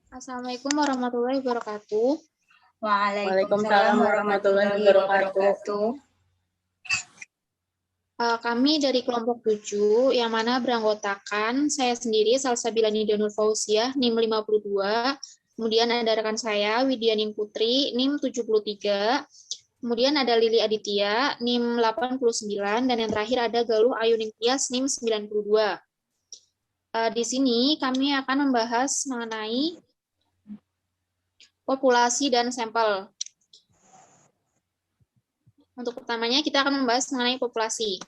Assalamualaikum warahmatullahi wabarakatuh. Waalaikumsalam warahmatullahi wabarakatuh. Kami dari kelompok 7 yang mana beranggotakan saya sendiri Salsabila Nida Nur Fauziah NIM 52, kemudian ada rekan saya Widya Ning Putri NIM 73, kemudian ada Lili Aditya NIM 89, dan yang terakhir ada Galuh Ayu Ningtyas NIM 92. Di sini kami akan membahas mengenai populasi dan sampel. Untuk pertamanya kita akan membahas mengenai populasi.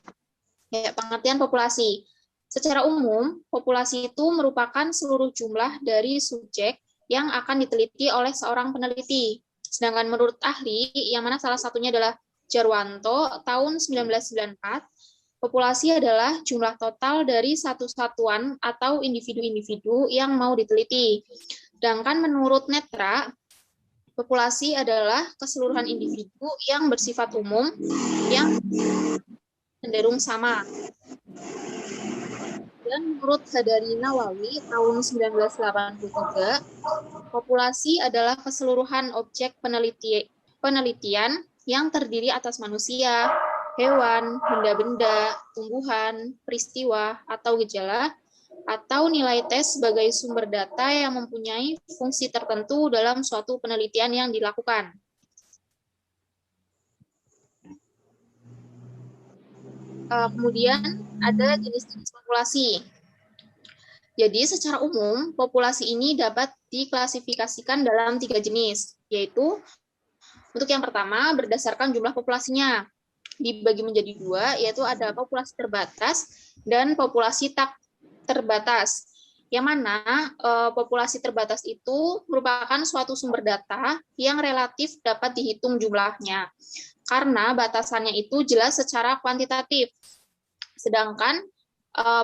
Ya, pengertian populasi. Secara umum, populasi itu merupakan seluruh jumlah dari subjek yang akan diteliti oleh seorang peneliti. Sedangkan menurut ahli, yang mana salah satunya adalah Jarwanto, tahun 1994, populasi adalah jumlah total dari satu satuan atau individu-individu yang mau diteliti. Sedangkan menurut Netra, populasi adalah keseluruhan individu yang bersifat umum yang cenderung sama. Dan menurut Hadari Nawawi tahun 1983, populasi adalah keseluruhan objek penelitian yang terdiri atas manusia, hewan, benda-benda, tumbuhan, peristiwa, atau gejala, atau nilai tes sebagai sumber data yang mempunyai fungsi tertentu dalam suatu penelitian yang dilakukan. Kemudian ada jenis-jenis populasi. Jadi secara umum, populasi ini dapat diklasifikasikan dalam 3 jenis, yaitu untuk yang pertama berdasarkan jumlah populasinya. Dibagi menjadi 2, yaitu ada populasi terbatas dan populasi tak terbatas. Yang mana populasi terbatas itu merupakan suatu sumber data yang relatif dapat dihitung jumlahnya, karena batasannya itu jelas secara kuantitatif. Sedangkan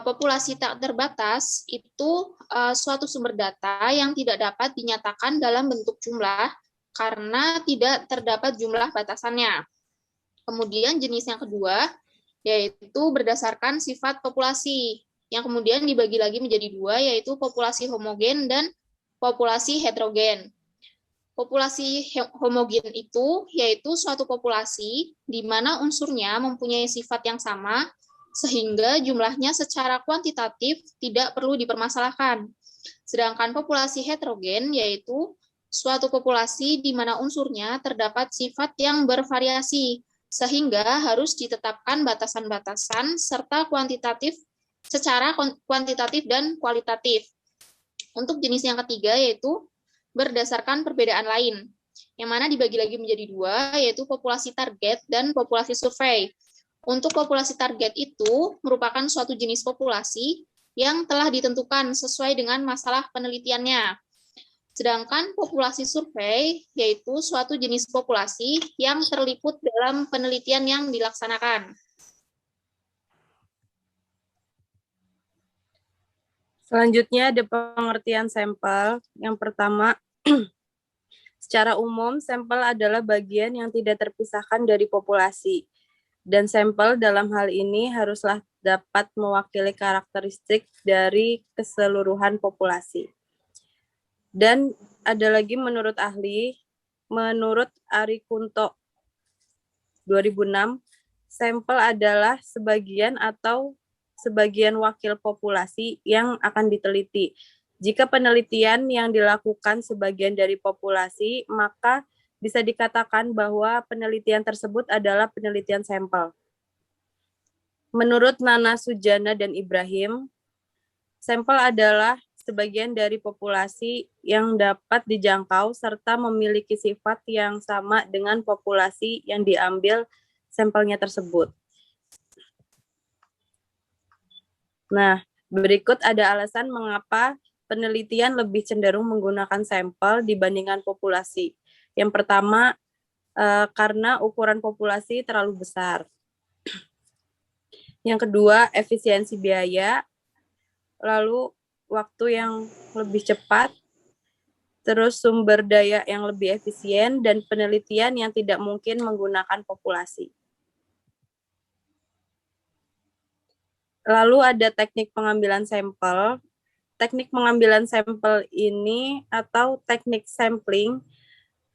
populasi tak terbatas itu suatu sumber data yang tidak dapat dinyatakan dalam bentuk jumlah karena tidak terdapat jumlah batasannya. Kemudian jenis yang kedua yaitu berdasarkan sifat populasi, yang kemudian dibagi lagi menjadi 2, yaitu populasi homogen dan populasi heterogen. Populasi homogen itu yaitu suatu populasi di mana unsurnya mempunyai sifat yang sama, sehingga jumlahnya secara kuantitatif tidak perlu dipermasalahkan. Sedangkan populasi heterogen yaitu suatu populasi di mana unsurnya terdapat sifat yang bervariasi, sehingga harus ditetapkan batasan-batasan serta secara kuantitatif dan kualitatif. Untuk jenis yang ketiga yaitu berdasarkan perbedaan lain, yang mana dibagi lagi menjadi 2, yaitu populasi target dan populasi survei. Untuk populasi target itu merupakan suatu jenis populasi yang telah ditentukan sesuai dengan masalah penelitiannya. Sedangkan populasi survei yaitu suatu jenis populasi yang terliput dalam penelitian yang dilaksanakan. Selanjutnya ada pengertian sampel. Yang pertama, secara umum sampel adalah bagian yang tidak terpisahkan dari populasi. Dan sampel dalam hal ini haruslah dapat mewakili karakteristik dari keseluruhan populasi. Dan ada lagi menurut ahli, menurut Ari Kunto 2006, sampel adalah sebagian atau sebagian wakil populasi yang akan diteliti. Jika penelitian yang dilakukan sebagian dari populasi, maka bisa dikatakan bahwa penelitian tersebut adalah penelitian sampel. Menurut Nana Sujana dan Ibrahim, sampel adalah sebagian dari populasi yang dapat dijangkau serta memiliki sifat yang sama dengan populasi yang diambil sampelnya tersebut. Nah, berikut ada alasan mengapa penelitian lebih cenderung menggunakan sampel dibandingkan populasi. Yang pertama, karena ukuran populasi terlalu besar. Yang kedua, efisiensi biaya, lalu waktu yang lebih cepat, terus sumber daya yang lebih efisien, dan penelitian yang tidak mungkin menggunakan populasi. Lalu ada teknik pengambilan sampel. teknik pengambilan sampel ini atau teknik sampling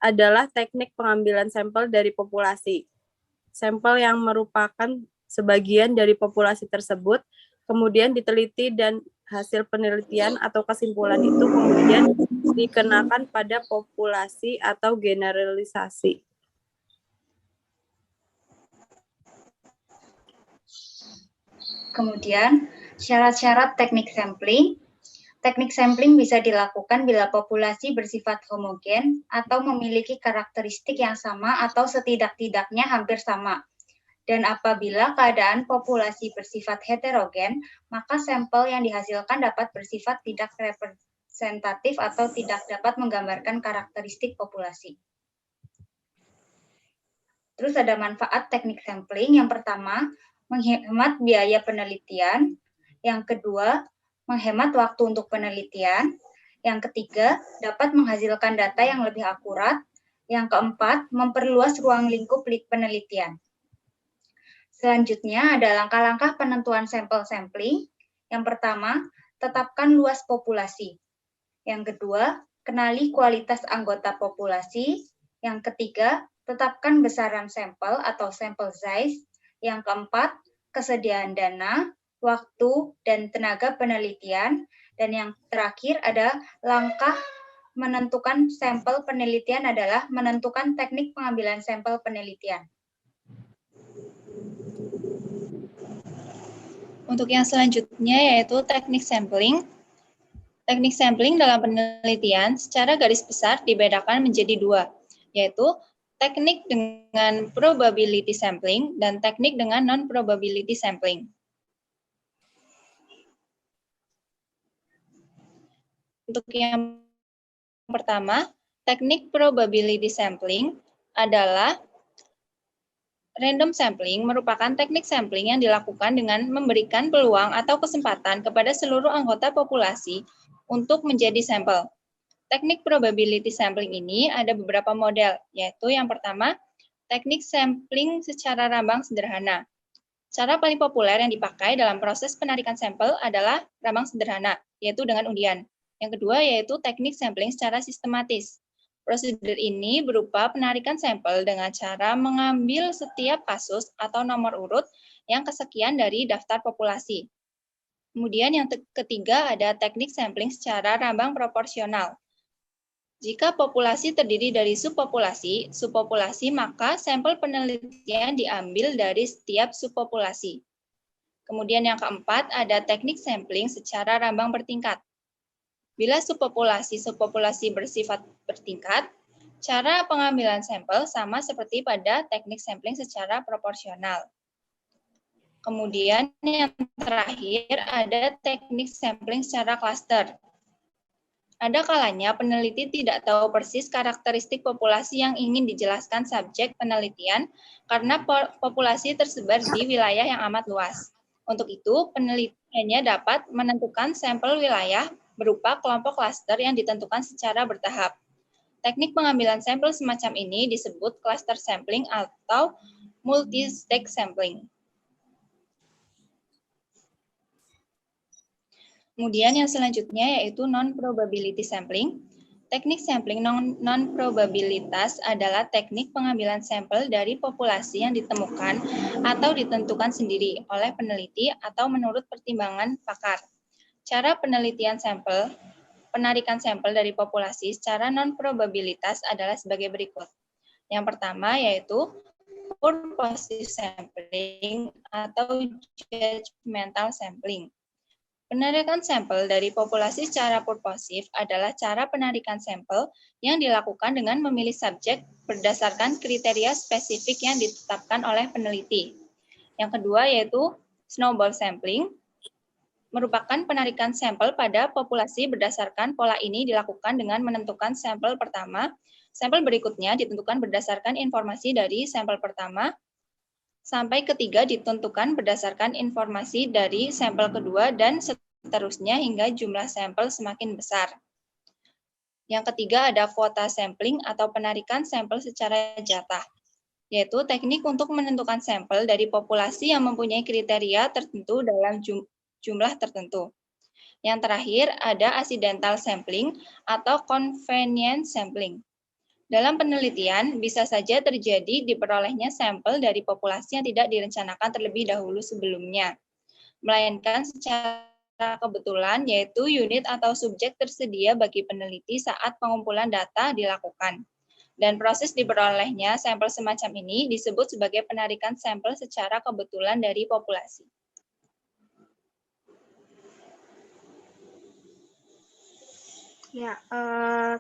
adalah teknik pengambilan sampel dari populasi. Sampel yang merupakan sebagian dari populasi tersebut kemudian diteliti dan hasil penelitian atau kesimpulan itu kemudian dikenakan pada populasi atau generalisasi. Kemudian, syarat-syarat teknik sampling. Teknik sampling bisa dilakukan bila populasi bersifat homogen atau memiliki karakteristik yang sama atau setidak-tidaknya hampir sama. Dan apabila keadaan populasi bersifat heterogen, maka sampel yang dihasilkan dapat bersifat tidak representatif atau tidak dapat menggambarkan karakteristik populasi. Terus ada manfaat teknik sampling. Yang pertama, menghemat biaya penelitian. Yang kedua, menghemat waktu untuk penelitian. Yang ketiga, dapat menghasilkan data yang lebih akurat. Yang keempat, memperluas ruang lingkup penelitian. Selanjutnya ada langkah-langkah penentuan sampel sampling. Yang pertama, tetapkan luas populasi. Yang kedua, kenali kualitas anggota populasi. Yang ketiga, tetapkan besaran sampel atau sample size. Yang keempat, kesediaan dana, waktu, dan tenaga penelitian. Dan yang terakhir ada langkah menentukan sampel penelitian adalah menentukan teknik pengambilan sampel penelitian. Untuk yang selanjutnya yaitu teknik sampling. Teknik sampling dalam penelitian secara garis besar dibedakan menjadi dua, yaitu teknik dengan probability sampling dan teknik dengan non-probability sampling. Untuk yang pertama, teknik probability sampling adalah random sampling merupakan teknik sampling yang dilakukan dengan memberikan peluang atau kesempatan kepada seluruh anggota populasi untuk menjadi sampel. Teknik probability sampling ini ada beberapa model, yaitu yang pertama, teknik sampling secara rambang sederhana. Cara paling populer yang dipakai dalam proses penarikan sampel adalah rambang sederhana, yaitu dengan undian. Yang kedua yaitu teknik sampling secara sistematis. Prosedur ini berupa penarikan sampel dengan cara mengambil setiap kasus atau nomor urut yang kesekian dari daftar populasi. Kemudian yang ketiga ada teknik sampling secara rambang proporsional. Jika populasi terdiri dari subpopulasi, maka sampel penelitian diambil dari setiap subpopulasi. Kemudian yang keempat ada teknik sampling secara rambang bertingkat. Bila subpopulasi bersifat bertingkat, cara pengambilan sampel sama seperti pada teknik sampling secara proporsional. Kemudian yang terakhir ada teknik sampling secara klaster. Ada kalanya peneliti tidak tahu persis karakteristik populasi yang ingin dijelaskan subjek penelitian karena populasi tersebar di wilayah yang amat luas. Untuk itu, penelitiannya dapat menentukan sampel wilayah berupa kelompok klaster yang ditentukan secara bertahap. Teknik pengambilan sampel semacam ini disebut cluster sampling atau multi-stage sampling. Kemudian yang selanjutnya yaitu non-probability sampling. Teknik sampling non-probabilitas adalah teknik pengambilan sampel dari populasi yang ditemukan atau ditentukan sendiri oleh peneliti atau menurut pertimbangan pakar. Cara penelitian sampel, penarikan sampel dari populasi secara non-probabilitas adalah sebagai berikut. Yang pertama yaitu purposive sampling atau judgmental sampling. Penarikan sampel dari populasi secara purposive adalah cara penarikan sampel yang dilakukan dengan memilih subjek berdasarkan kriteria spesifik yang ditetapkan oleh peneliti. Yang kedua yaitu snowball sampling, merupakan penarikan sampel pada populasi berdasarkan pola ini dilakukan dengan menentukan sampel pertama, sampel berikutnya ditentukan berdasarkan informasi dari sampel pertama, sampai ketiga ditentukan berdasarkan informasi dari sampel kedua, dan seterusnya hingga jumlah sampel semakin besar. Yang ketiga ada kuota sampling atau penarikan sampel secara jatah, yaitu teknik untuk menentukan sampel dari populasi yang mempunyai kriteria tertentu dalam jumlah tertentu. Yang terakhir ada accidental sampling atau convenient sampling. Dalam penelitian, bisa saja terjadi diperolehnya sampel dari populasi yang tidak direncanakan terlebih dahulu sebelumnya, melainkan secara kebetulan, yaitu unit atau subjek tersedia bagi peneliti saat pengumpulan data dilakukan. Dan proses diperolehnya sampel semacam ini disebut sebagai penarikan sampel secara kebetulan dari populasi. Ya,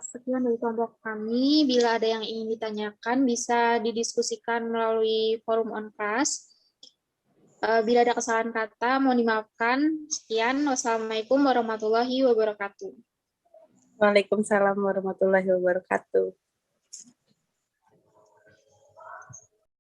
sekian dari kelompok kami. Bila ada yang ingin ditanyakan, bisa didiskusikan melalui forum on class. Bila ada kesalahan kata, mohon dimaafkan. Sekian, wassalamualaikum warahmatullahi wabarakatuh. Waalaikumsalam warahmatullahi wabarakatuh.